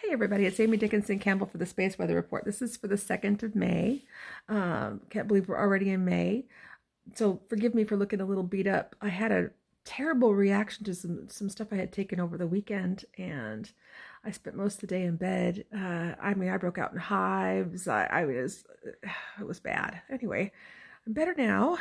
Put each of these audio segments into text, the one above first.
Hey everybody, it's Amy Dickinson Campbell for the Space Weather Report. This is for the 2nd of May. Can't believe we're already in May. So forgive me for looking a little beat up. I had a terrible reaction to some stuff I had taken over the weekend, and I spent most of the day in bed. I broke out in hives. It was bad. Anyway, I'm better now.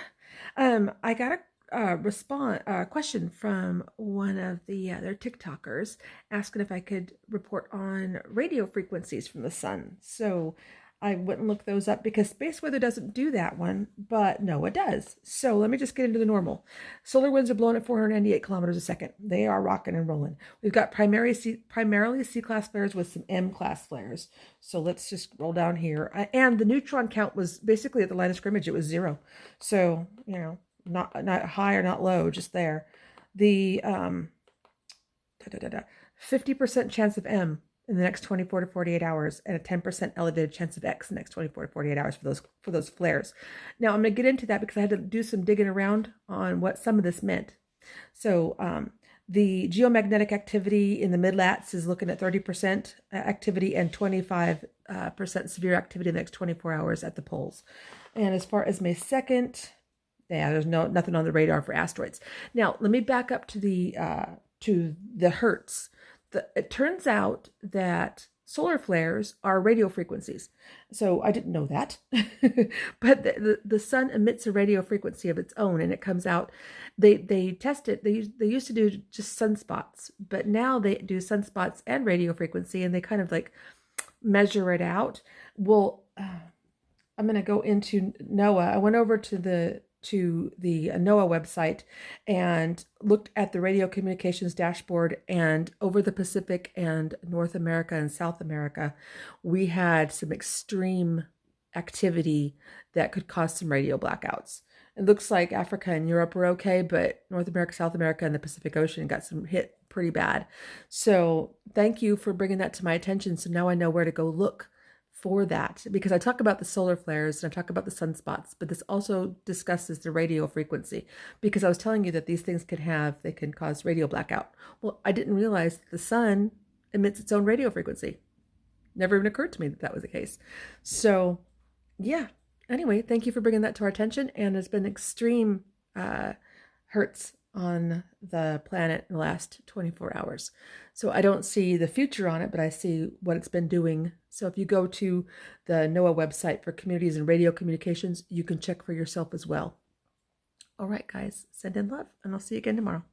I got a question from one of their TikTokers asking if I could report on radio frequencies from the sun. So I went and looked those up because space weather doesn't do that one, but no, it does. So let me just get into the normal. Solar winds are blowing at 498 kilometers a second. They are rocking and rolling. We've got primarily C-class flares with some M-class flares. So let's just roll down here. And the neutron count was basically at the line of scrimmage. It was 0. So, not high or not low, just there. The 50% chance of M in the next 24 to 48 hours, and a 10% elevated chance of X in the next 24 to 48 hours for those flares. Now I'm going to get into that because I had to do some digging around on what some of this meant. So the geomagnetic activity in the mid-lats is looking at 30% activity and 25% severe activity in the next 24 hours at the poles. And as far as May 2nd, yeah, there's nothing on the radar for asteroids. Now, let me back up to the hertz. It turns out that solar flares are radio frequencies. So I didn't know that. But the sun emits a radio frequency of its own, and it comes out. They test it. They used to do just sunspots, but now they do sunspots and radio frequency, and they kind of like measure it out. Well, I'm going to go into NOAA. I went over to the NOAA website and looked at the radio communications dashboard, and over the Pacific and North America and South America, we had some extreme activity that could cause some radio blackouts. It looks like Africa and Europe were okay, but North America, South America, and the Pacific Ocean got some hit pretty bad. So thank you for bringing that to my attention. So now I know where to go look for that, because I talk about the solar flares and I talk about the sunspots, but this also discusses the radio frequency, because I was telling you that these things they can cause radio blackout. Well, I didn't realize that the sun emits its own radio frequency. Never even occurred to me that that was the case. So yeah, anyway, thank you for bringing that to our attention. And there's been extreme hertz on the planet in the last 24 hours. So I don't see the future on it, but I see what it's been doing. So if you go to the NOAA website for communities and radio communications, you can check for yourself as well. All right, guys, send in love, and I'll see you again tomorrow.